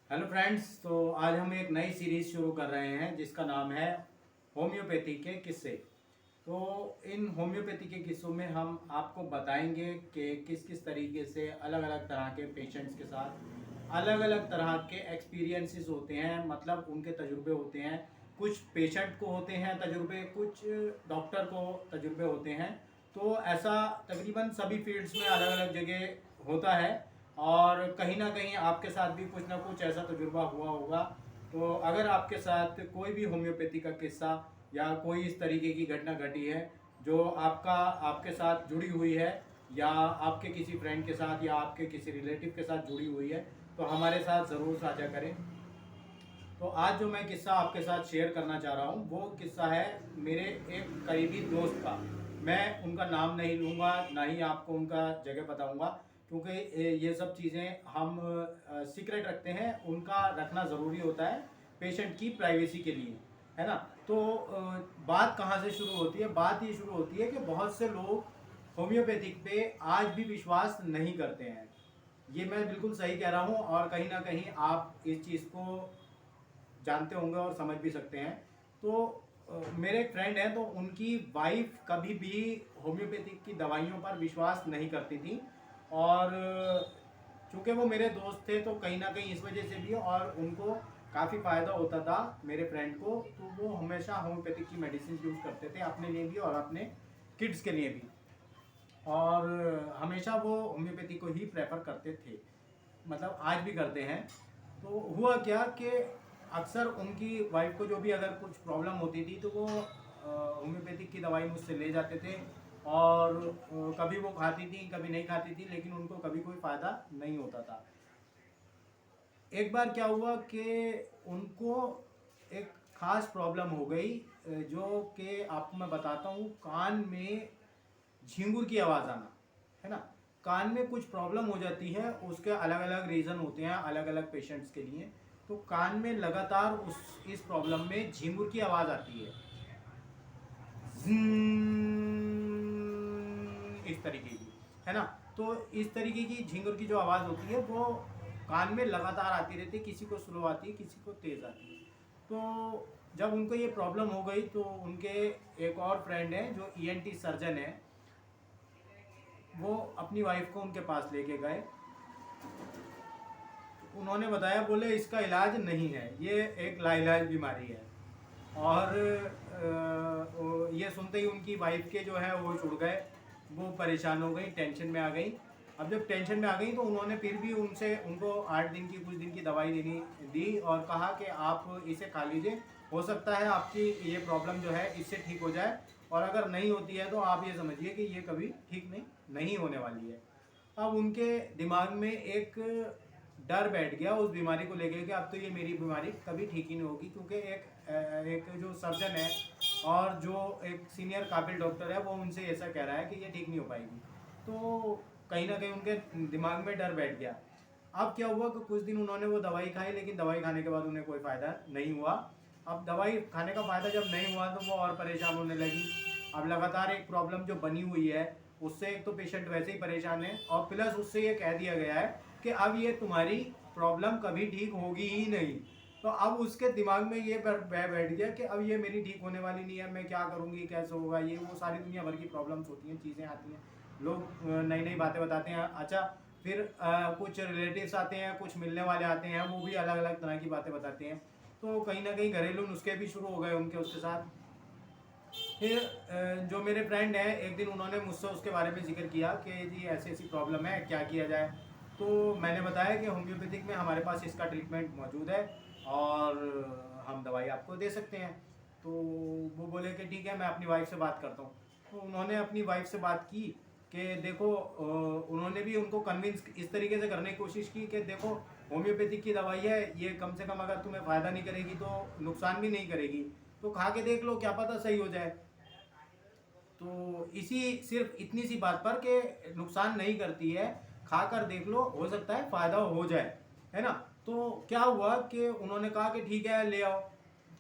Hello friends, तो आज हम एक नई सीरीज़ शुरू कर रहे हैं जिसका नाम है होम्योपैथी के किस्से। तो इन होम्योपैथी के किस्सों में हम आपको बताएंगे कि किस किस तरीके से अलग अलग तरह के पेशेंट्स के साथ अलग अलग तरह के एक्सपीरियंसेस होते हैं, मतलब उनके तजुर्बे होते हैं। कुछ पेशेंट को होते हैं तजुर्बे, कुछ डॉक्टर को तजुर्बे होते हैं। तो ऐसा तकरीबन सभी फील्ड्स में अलग अलग जगह होता है और कहीं ना कहीं आपके साथ भी कुछ ना कुछ ऐसा तजुर्बा हुआ होगा। तो अगर आपके साथ कोई भी होम्योपैथी का किस्सा या कोई इस तरीके की घटना घटी है जो आपके साथ जुड़ी हुई है, या आपके किसी फ्रेंड के साथ या आपके किसी रिलेटिव के साथ जुड़ी हुई है, तो हमारे साथ ज़रूर साझा करें। तो आज जो मैं किस्सा आपके साथ शेयर करना चाह रहा हूँ वो किस्सा है मेरे एक करीबी दोस्त का। मैं उनका नाम नहीं लूँगा, ना ही आपको उनका जगह बताऊँगा, क्योंकि ये सब चीज़ें हम सीक्रेट रखते हैं। उनका रखना ज़रूरी होता है पेशेंट की प्राइवेसी के लिए, है ना। तो बात कहाँ से शुरू होती है? बात ये शुरू होती है कि बहुत से लोग होम्योपैथिक पे आज भी विश्वास नहीं करते हैं। ये मैं बिल्कुल सही कह रहा हूँ और कहीं ना कहीं आप इस चीज़ को जानते होंगे और समझ भी सकते हैं। तो मेरे एक फ्रेंड हैं, तो उनकी वाइफ कभी भी होम्योपैथिक की दवाइयों पर विश्वास नहीं करती थी। और चूँकि वो मेरे दोस्त थे तो कहीं ना कहीं इस वजह से भी, और उनको काफ़ी फ़ायदा होता था मेरे फ्रेंड को, तो वो हमेशा होम्योपैथिक की मेडिसिन यूज़ करते थे अपने लिए भी और अपने किड्स के लिए भी। और हमेशा वो होम्योपैथी को ही प्रेफर करते थे, मतलब आज भी करते हैं। तो हुआ क्या कि अक्सर उनकी वाइफ को जो भी अगर कुछ प्रॉब्लम होती थी तो वो होम्योपैथिक की दवाई मुझसे ले जाते थे। और कभी वो खाती थी कभी नहीं खाती थी, लेकिन उनको कभी कोई फ़ायदा नहीं होता था। एक बार क्या हुआ कि उनको एक ख़ास प्रॉब्लम हो गई, जो कि आपको मैं बताता हूँ। कान में झींगुर की आवाज़ आना, है ना। कान में कुछ प्रॉब्लम हो जाती है, उसके अलग अलग रीज़न होते हैं अलग अलग पेशेंट्स के लिए। तो कान में लगातार इस प्रॉब्लम में झींगुर की आवाज़ आती है, इस तरीके की, है ना। तो इस तरीके की झींगुर की जो आवाज़ होती है वो कान में लगातार आती रहती है, किसी को स्लो आती है किसी को तेज़ आती है। तो जब उनको ये प्रॉब्लम हो गई तो उनके एक और फ्रेंड हैं जो ईएनटी सर्जन है, वो अपनी वाइफ को उनके पास लेके गए। उन्होंने बताया, बोले इसका इलाज नहीं है, ये एक लाइलाज बीमारी है। और ये सुनते ही उनकी वाइफ के जो है वो छुड़ गए, वो परेशान हो गई, टेंशन में आ गई। अब जब टेंशन में आ गई तो उन्होंने फिर भी उनको 8 दिन की कुछ दिन की दवाई देनी दी और कहा कि आप इसे खा लीजिए, हो सकता है आपकी ये प्रॉब्लम जो है इससे ठीक हो जाए, और अगर नहीं होती है तो आप ये समझिए कि ये कभी ठीक नहीं होने वाली है। अब उनके दिमाग में एक डर बैठ गया उस बीमारी को लेकर कि अब तो ये मेरी बीमारी कभी ठीक ही नहीं होगी, क्योंकि एक जो सर्जन है और जो एक सीनियर काबिल डॉक्टर है वो उनसे ऐसा कह रहा है कि ये ठीक नहीं हो पाएगी। तो कहीं ना कहीं उनके दिमाग में डर बैठ गया। अब क्या हुआ कि कुछ दिन उन्होंने वो दवाई खाई, लेकिन दवाई खाने के बाद उन्हें कोई फ़ायदा नहीं हुआ। अब दवाई खाने का फ़ायदा जब नहीं हुआ तो वो और परेशान होने लगी। अब लगातार एक प्रॉब्लम जो बनी हुई है उससे एक तो पेशेंट वैसे ही परेशान है, और प्लस उससे ये कह दिया गया है कि अब ये तुम्हारी प्रॉब्लम कभी ठीक होगी ही नहीं। तो अब उसके दिमाग में ये बैठ गया कि अब ये मेरी ठीक होने वाली नहीं है, मैं क्या करूँगी, कैसे होगा, ये वो सारी दुनिया भर की प्रॉब्लम्स होती हैं, चीज़ें आती हैं, लोग नई नई बातें बताते हैं। अच्छा, फिर कुछ रिलेटिव्स आते हैं, कुछ मिलने वाले आते हैं, वो भी अलग अलग तरह की बातें बताते हैं। तो कहीं ना कहीं घरेलू नुस्खे भी शुरू हो गए उनके उसके साथ। फिर जो मेरे फ्रेंड है, एक दिन उन्होंने मुझसे उसके बारे में जिक्र किया कि जी ऐसी ऐसी प्रॉब्लम है, क्या किया जाए। तो मैंने बताया कि होम्योपैथिक में हमारे पास इसका ट्रीटमेंट मौजूद है और हम दवाई आपको दे सकते हैं। तो वो बोले कि ठीक है, मैं अपनी वाइफ से बात करता हूँ। तो उन्होंने अपनी वाइफ से बात की कि देखो, उन्होंने भी उनको कन्विंस इस तरीके से करने की कोशिश की कि देखो, होम्योपैथिक की दवाई है, ये कम से कम अगर तुम्हें फ़ायदा नहीं करेगी तो नुकसान भी नहीं करेगी, तो खा के देख लो, क्या पता सही हो जाए। तो इसी सिर्फ इतनी सी बात पर कि नुकसान नहीं करती है, खाकर देख लो, हो सकता है फ़ायदा हो जाए, है ना। तो क्या हुआ कि उन्होंने कहा कि ठीक है ले आओ,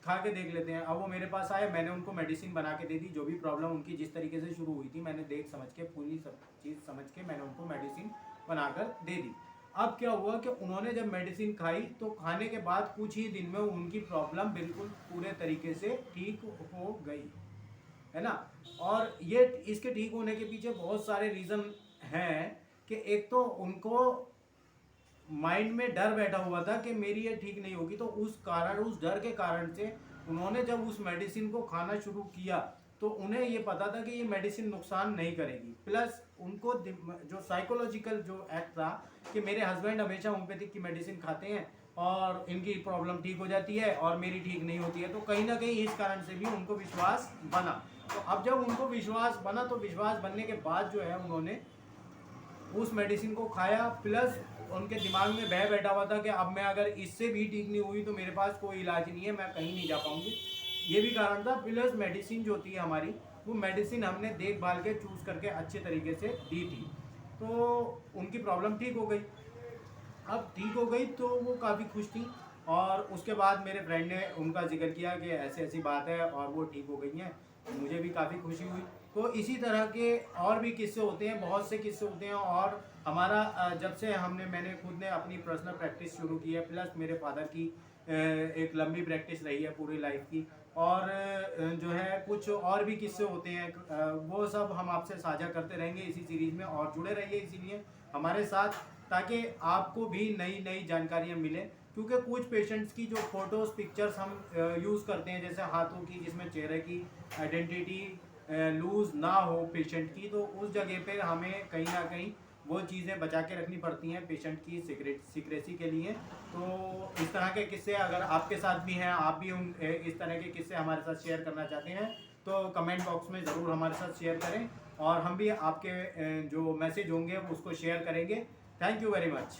खा के देख लेते हैं। अब वो मेरे पास आए, मैंने उनको मेडिसिन बना के दे दी। जो भी प्रॉब्लम उनकी जिस तरीके से शुरू हुई थी, मैंने देख समझ के पूरी सब चीज़ समझ के मैंने उनको मेडिसिन बनाकर दे दी। अब क्या हुआ कि उन्होंने जब मेडिसिन खाई तो खाने के बाद कुछ ही दिन में उनकी प्रॉब्लम बिल्कुल पूरे तरीके से ठीक हो गई, है ना। और ये इसके ठीक होने के पीछे बहुत सारे रीज़न हैं कि एक तो उनको माइंड में डर बैठा हुआ था कि मेरी ये ठीक नहीं होगी, तो उस डर के कारण से उन्होंने जब उस मेडिसिन को खाना शुरू किया तो उन्हें ये पता था कि ये मेडिसिन नुकसान नहीं करेगी। प्लस उनको जो साइकोलॉजिकल जो एक्ट था कि मेरे हस्बैंड हमेशा होम्योपैथिक की मेडिसिन खाते हैं और इनकी प्रॉब्लम ठीक हो जाती है और मेरी ठीक नहीं होती है, तो कहीं ना कहीं इस कारण से भी उनको विश्वास बना। तो अब जब उनको विश्वास बना तो विश्वास बनने के बाद जो है उन्होंने उस मेडिसिन को खाया। प्लस उनके दिमाग में बह बैठा हुआ था कि अब मैं अगर इससे भी ठीक नहीं हुई तो मेरे पास कोई इलाज नहीं है, मैं कहीं नहीं जा पाऊंगी, ये भी कारण था। प्लस मेडिसिन जो थी हमारी, वो मेडिसिन हमने देखभाल के चूज़ करके अच्छे तरीके से दी थी, तो उनकी प्रॉब्लम ठीक हो गई। अब ठीक हो गई तो वो काफ़ी खुश थी। और उसके बाद मेरे फ्रेंड ने उनका जिक्र किया कि ऐसी ऐसी बात है और वो ठीक हो गई हैं, तो मुझे भी काफ़ी खुशी हुई। तो इसी तरह के और भी किस्से होते हैं, बहुत से किस्से होते हैं। और हमारा जब से मैंने खुद ने अपनी पर्सनल प्रैक्टिस शुरू की है, प्लस मेरे फादर की एक लंबी प्रैक्टिस रही है पूरी लाइफ की। और जो है कुछ और भी किस्से होते हैं, वो सब हम आपसे साझा करते रहेंगे इसी सीरीज़ में, और जुड़े रहिए इसीलिए हमारे साथ, ताकि आपको भी नई नई जानकारियाँ मिलें। क्योंकि कुछ पेशेंट्स की जो फोटोज़ पिक्चर्स हम यूज़ करते हैं, जैसे हाथों की, जिसमें चेहरे की आइडेंटिटी लूज़ ना हो पेशेंट की, तो उस जगह पे हमें कहीं ना कहीं वो चीज़ें बचा के रखनी पड़ती हैं पेशेंट की सीक्रेसी के लिए। तो इस तरह के किस्से अगर आपके साथ भी हैं, आप भी उन इस तरह के किस्से हमारे साथ शेयर करना चाहते हैं, तो कमेंट बॉक्स में ज़रूर हमारे साथ शेयर करें, और हम भी आपके जो मैसेज होंगे उसको शेयर करेंगे। Thank you very much.